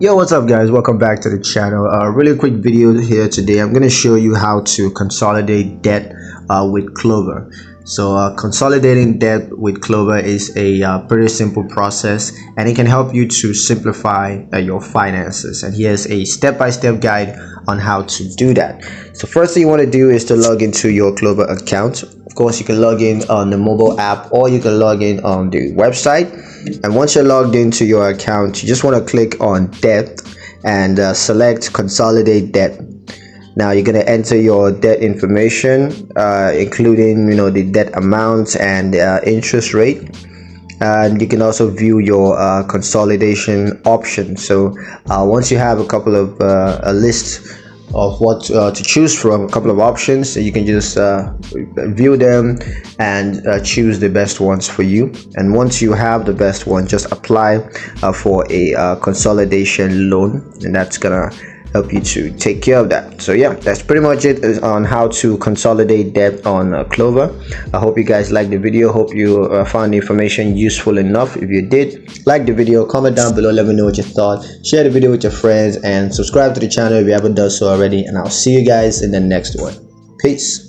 Yo, what's up guys, welcome back to the channel. Really quick video here today. I'm going to show you how to consolidate debt with Klover. So consolidating debt with Klover is a pretty simple process, and it can help you to simplify your finances. And here's a step-by-step guide on how to do that. So first thing you want to do is to log into your Klover account. Of course, you can log in on the mobile app, or you can log in on the website. And once you're logged into your account, you just want to click on debt and select consolidate debt. Now you're going to enter your debt information, including the debt amount and interest rate. And you can also view your consolidation options. So once you have a couple of a list of what to choose from, a couple of options, you can just view them and choose the best ones for you. And once you have the best one, just apply for a consolidation loan, and that's gonna help you to take care of that. So yeah, that's pretty much it on how to consolidate debt on Klover. I hope you guys liked the video. Hope you found the information useful enough. If you did, like the video, comment down below, let me know what you thought, share the video with your friends, and subscribe to the channel if you haven't done so already. And I'll see you guys in the next one. Peace.